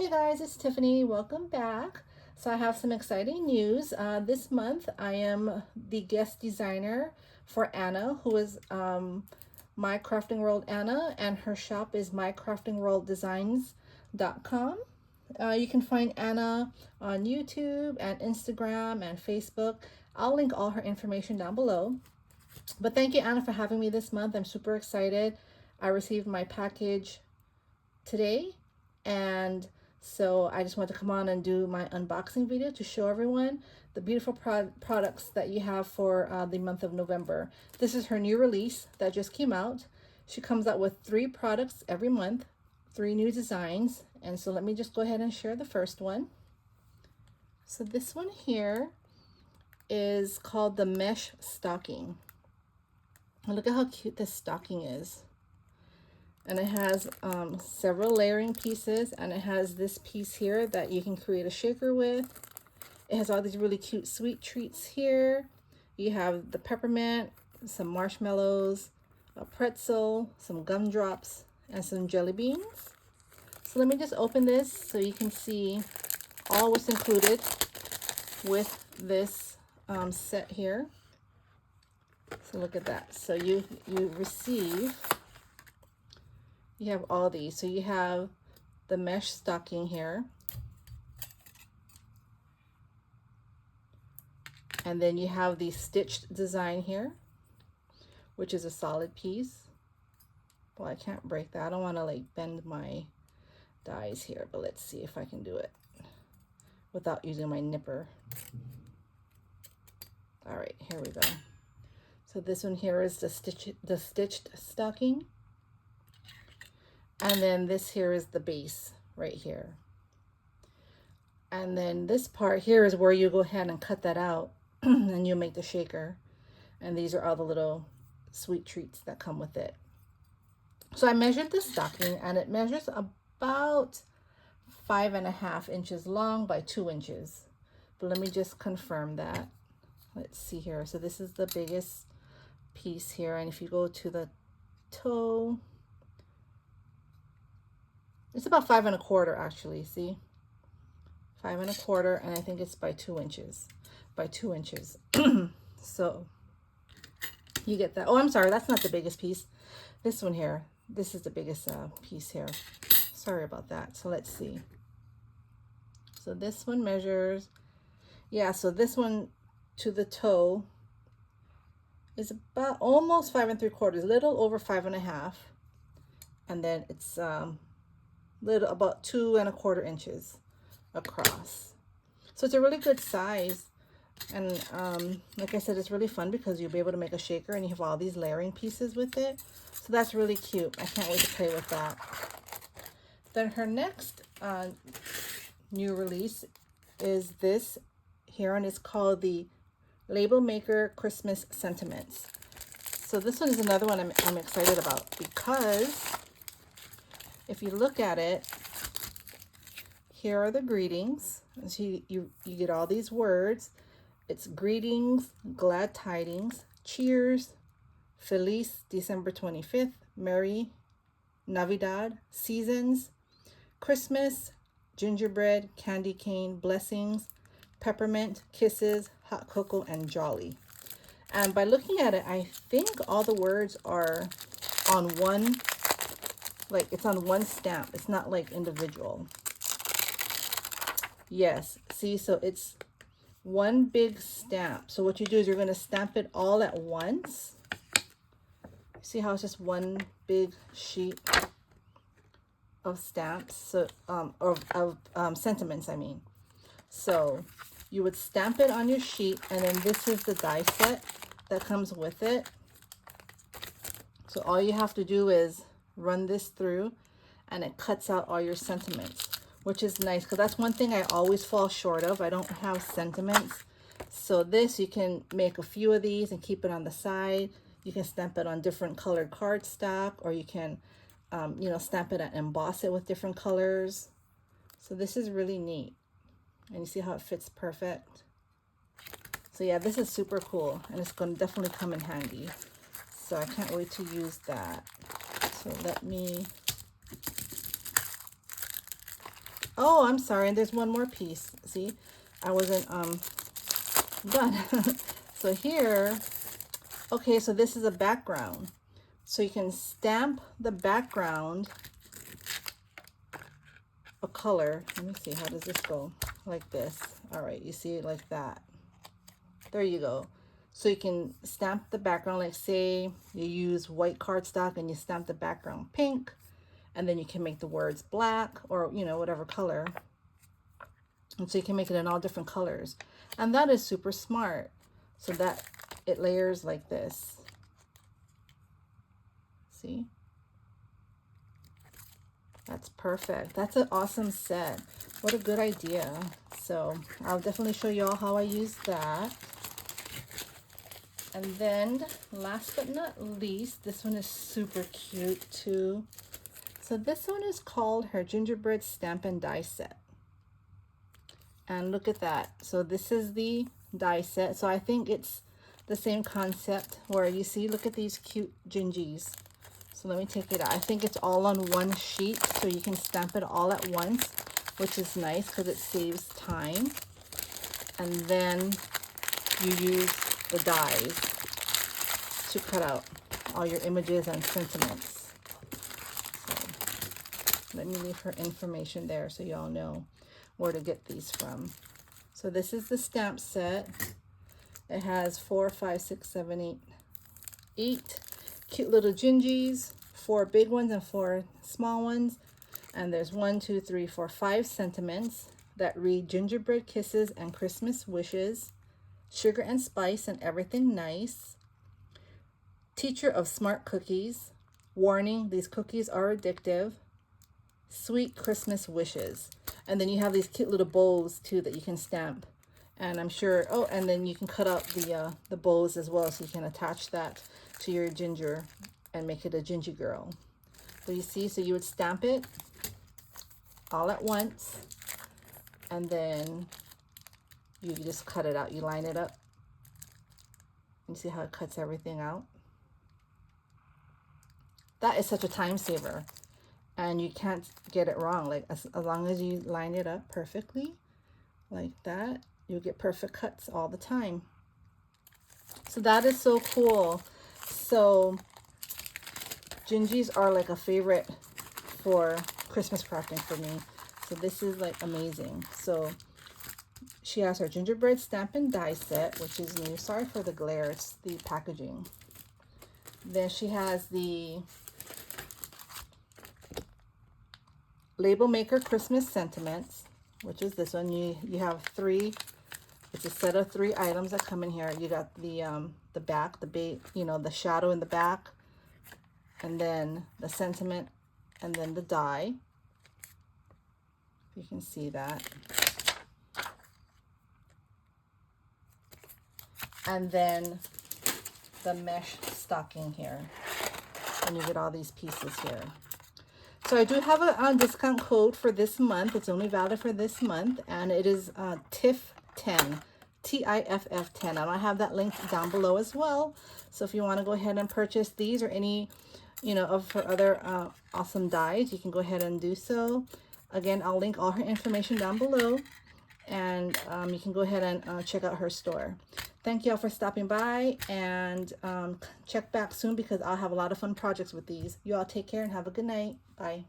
Hey guys, it's Tiffany. Welcome back. So I have some exciting news. This month I am the guest designer for Anna, who is My Crafting World Anna, and her shop is mycraftingworlddesigns.com. You can find Anna on YouTube and Instagram and Facebook. I'll link all her information down below. But thank you, Anna, for having me this month. I'm super excited. I received my package today, and so I just want to come on and do my unboxing video to show everyone the beautiful products that you have for the month of November. This is her new release that just came out. She comes out with 3 products every month, 3 new designs. And so let me just go ahead and share the first one. So this one here is called the mesh stocking. And look at how cute this stocking is. And it has several layering pieces, and it has this piece here that you can create a shaker with. It has all these really cute sweet treats here. You have the peppermint, some marshmallows, a pretzel, some gumdrops, and some jelly beans. So let me just open this so you can see all what's included with this set here. So look at that. So you receive, you have all these. So you have the mesh stocking here. And then you have the stitched design here, which is a solid piece. Well, I can't break that. I don't want to like bend my dies here, but let's see if I can do it without using my nipper. All right, here we go. So this one here is the stitched stocking. And then this here is the base right here. And then this part here is where you go ahead and cut that out and you make the shaker. And these are all the little sweet treats that come with it. So I measured the stocking, and it measures about 5.5 inches long by 2 inches. But let me just confirm that. Let's see here. So this is the biggest piece here. And if you go to the toe, it's about 5.25 actually, see? 5.25, and I think it's by 2 inches. By 2 inches. So you get that. Oh, I'm sorry, that's not the biggest piece. This one here, this is the biggest piece here. Sorry about that. So let's see. So this one measures, yeah, so this one to the toe is about almost 5.75, a little over 5.5. And then it's little about 2.25 inches across. So it's a really good size. And like I said, it's really fun because you'll be able to make a shaker and you have all these layering pieces with it. So that's really cute. I can't wait to play with that. Then her next new release is this here, and it's called the Label Maker Christmas Sentiments. So this one is another one I'm excited about, because if you look at it, here are the greetings. So you get all these words. It's greetings, glad tidings, cheers, Feliz December 25th, Merry Navidad, seasons, Christmas, gingerbread, candy cane, blessings, peppermint, kisses, hot cocoa, and jolly. And by looking at it, I think all the words are on one, like it's on one stamp. It's not like individual. Yes, see, so it's one big stamp. So what you do is you're going to stamp it all at once. See how it's just one big sheet of stamps, so of sentiments, I mean. So you would stamp it on your sheet, and then this is the die set that comes with it. So all you have to do is run this through, and it cuts out all your sentiments, which is nice because that's one thing I always fall short of. I don't have sentiments. So this, you can make a few of these and keep it on the side. You can stamp it on different colored cardstock, or you can, you know, stamp it and emboss it with different colors. So this is really neat. And you see how it fits perfect. So yeah, this is super cool, and it's going to definitely come in handy. So I can't wait to use that. So let me, Oh, I'm sorry. And there's one more piece. See, I wasn't done. So here, okay, so this is a background. So you can stamp the background a color. Let me see, how does this go? Like this. All right, you see it like that. There you go. So you can stamp the background, like say you use white cardstock and you stamp the background pink, and then you can make the words black or, you know, whatever color. And so you can make it in all different colors. And that is super smart. So that it layers like this. See? That's perfect. That's an awesome set. What a good idea. So I'll definitely show you all how I use that. And then last but not least, this one is super cute too. So this one is called her gingerbread stamp and die set. And look at that. So this is the die set. So I think it's the same concept where you see, look at these cute gingies. So let me take it out. I think it's all on one sheet, so you can stamp it all at once, which is nice because it saves time. And then you use the dies to cut out all your images and sentiments. So let me leave her information there so y'all know where to get these from. So this is the stamp set. It has 4, 5, 6, 7, 8 cute little gingies, 4 big ones and 4 small ones. And there's 1, 2, 3, 4, 5 sentiments that read gingerbread kisses and Christmas wishes, sugar and spice and everything nice, teacher of smart cookies, warning, these cookies are addictive, sweet Christmas wishes. And then you have these cute little bows too that you can stamp. And I'm sure, oh, and then you can cut out the bows as well, so you can attach that to your ginger and make it a gingy girl. So you see, so you would stamp it all at once, and then you just cut it out. You line it up. You see how it cuts everything out? That is such a time saver, and you can't get it wrong. Like as long as you line it up perfectly like that, you get perfect cuts all the time. So that is so cool. So gingies are like a favorite for Christmas crafting for me. So this is like amazing. So she has her gingerbread stamp and die set, which is new. Sorry for the glare, it's the packaging. Then she has the Label Maker Christmas Sentiments, which is this one. You have 3. It's a set of 3 items that come in here. You got the back, the shadow in the back, and then the sentiment, and then the die. You can see that. And then the mesh stocking here. And you get all these pieces here. So I do have a discount code for this month. It's only valid for this month, and it is TIFF10, TIFF10. And I have that linked down below as well. So if you want to go ahead and purchase these or any, of her other awesome dies, you can go ahead and do so. Again, I'll link all her information down below, and you can go ahead and check out her store. Thank y'all for stopping by, and check back soon because I'll have a lot of fun projects with these. You all take care and have a good night. Bye.